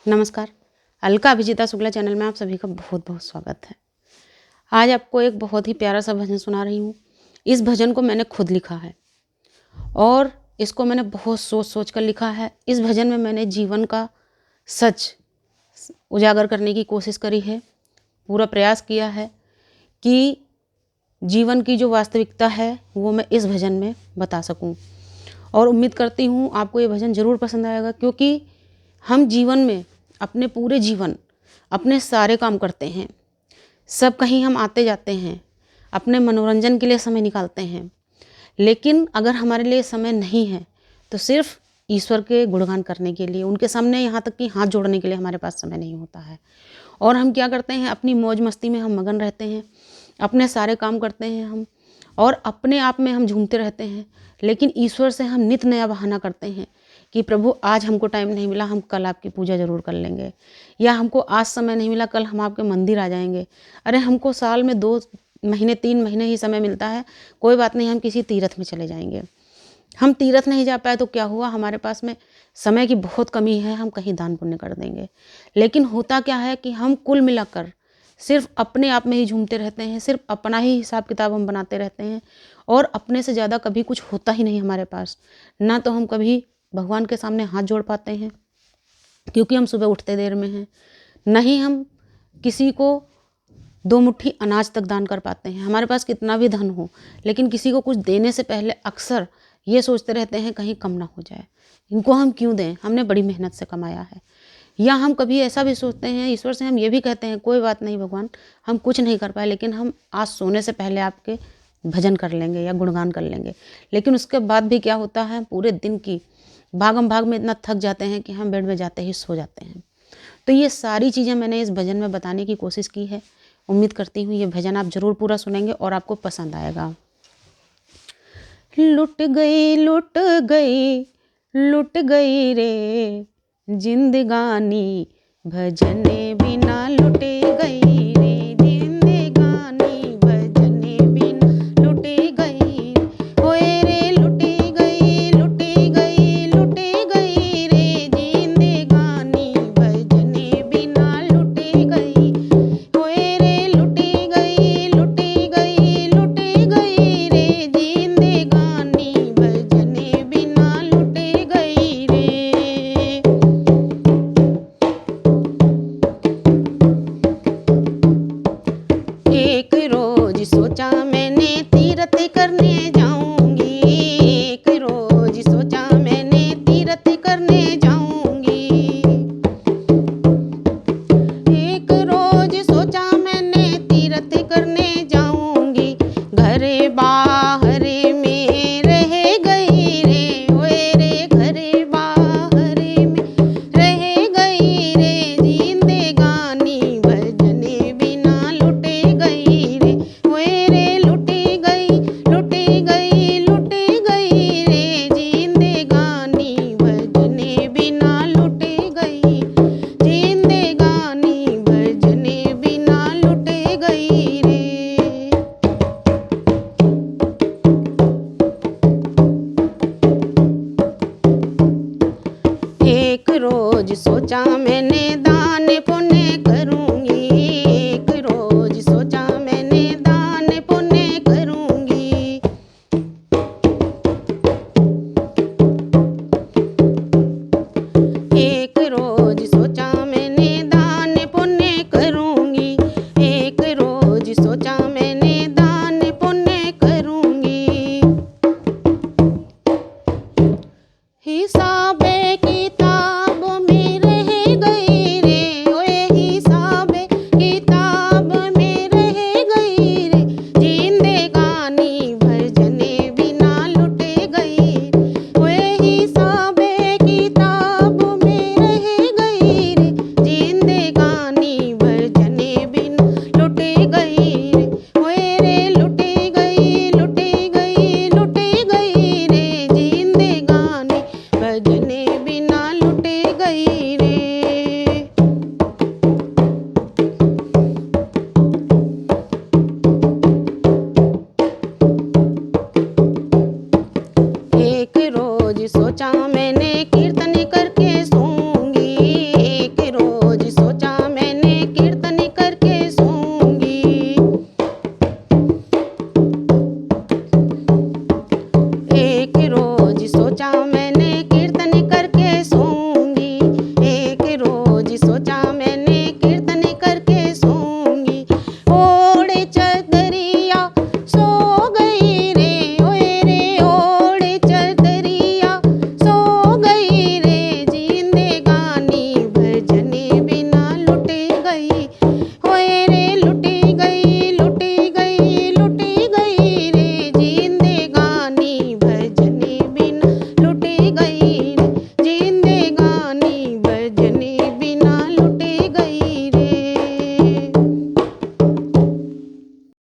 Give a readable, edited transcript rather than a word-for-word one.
नमस्कार। अलका अभिजीता शुक्ला चैनल में आप सभी का बहुत बहुत स्वागत है। आज आपको एक बहुत ही प्यारा सा भजन सुना रही हूँ। इस भजन को मैंने खुद लिखा है और इसको मैंने बहुत सोच सोच कर लिखा है। इस भजन में मैंने जीवन का सच उजागर करने की कोशिश करी है, पूरा प्रयास किया है कि जीवन की जो वास्तविकता है वो मैं इस भजन में बता सकूं। और उम्मीद करती हूँ आपको ये भजन ज़रूर पसंद आएगा, क्योंकि हम जीवन में अपने पूरे जीवन अपने सारे काम करते हैं, सब कहीं हम आते जाते हैं, अपने मनोरंजन के लिए समय निकालते हैं, लेकिन अगर हमारे लिए समय नहीं है तो सिर्फ ईश्वर के गुणगान करने के लिए, उनके सामने यहाँ तक कि हाथ जोड़ने के लिए हमारे पास समय नहीं होता है। और हम क्या करते हैं, अपनी मौज मस्ती में हम मगन रहते हैं, अपने सारे काम करते हैं हम, और अपने आप में हम झूमते रहते हैं। लेकिन ईश्वर से हम नित नया बहाना करते हैं कि प्रभु आज हमको टाइम नहीं मिला, हम कल आपकी पूजा ज़रूर कर लेंगे, या हमको आज समय नहीं मिला, कल हम आपके मंदिर आ जाएंगे। अरे हमको साल में 2 महीने 3 महीने ही समय मिलता है, कोई बात नहीं, हम किसी तीर्थ में चले जाएंगे। हम तीर्थ नहीं जा पाए तो क्या हुआ, हमारे पास में समय की बहुत कमी है, हम कहीं दान पुण्य कर देंगे। लेकिन होता क्या है कि हम कुल मिलाकर सिर्फ अपने आप में ही झूमते रहते हैं, सिर्फ अपना ही हिसाब किताब हम बनाते रहते हैं, और अपने से ज़्यादा कभी कुछ होता ही नहीं हमारे पास। ना तो हम कभी भगवान के सामने हाथ जोड़ पाते हैं क्योंकि हम सुबह उठते देर में हैं, नहीं हम किसी को 2 मुट्ठी अनाज तक दान कर पाते हैं। हमारे पास कितना भी धन हो, लेकिन किसी को कुछ देने से पहले अक्सर ये सोचते रहते हैं कहीं कम ना हो जाए, इनको हम क्यों दें, हमने बड़ी मेहनत से कमाया है। या हम कभी ऐसा भी सोचते हैं, ईश्वर से हम ये भी कहते हैं कोई बात नहीं भगवान, हम कुछ नहीं कर पाए, लेकिन हम आज सोने से पहले आपके भजन कर लेंगे या गुणगान कर लेंगे। लेकिन उसके बाद भी क्या होता है, पूरे दिन की भागम भाग में इतना थक जाते हैं कि हम बेड में जाते ही सो जाते हैं। तो ये सारी चीज़ें मैंने इस भजन में बताने की कोशिश की है। उम्मीद करती हूँ ये भजन आप ज़रूर पूरा सुनेंगे और आपको पसंद आएगा। लुट गई लुट गई लुट गई रे जिंदगानी, भजने बिना लुटे गई रे जिंदगानी, भजने बिना लुटे गई। होए रे लुटे गई लुटे गई लुटे गई रे जिंदगानी, भजने बिना लुटे गई। होए रे लुटे गई लुटे गई लुटे गई रे जिंदगानी, भजने बिना लुटे गई रे। एक रोज सोचा मैंने तीर्थ करने जाऊंगी, एक रोज सोचा मैंने तीर्थ करने जाऊंगी, एक रोज सोचा मैंने तीर्थ करने जाऊंगी। घरे बाहर में रह गई रे, ओए रे घरे बाहर में रह गई रे जिंदगानी, भजने बिना लुटे गई रे। ओए रे लुटे गई लुटे गई लुटे गई रे जिंदगानी, भजने बिना लुटे गई जिंदगानी, भजने बिना लुटे गई रे। एक रोज सोचा मैंने दान पुण्य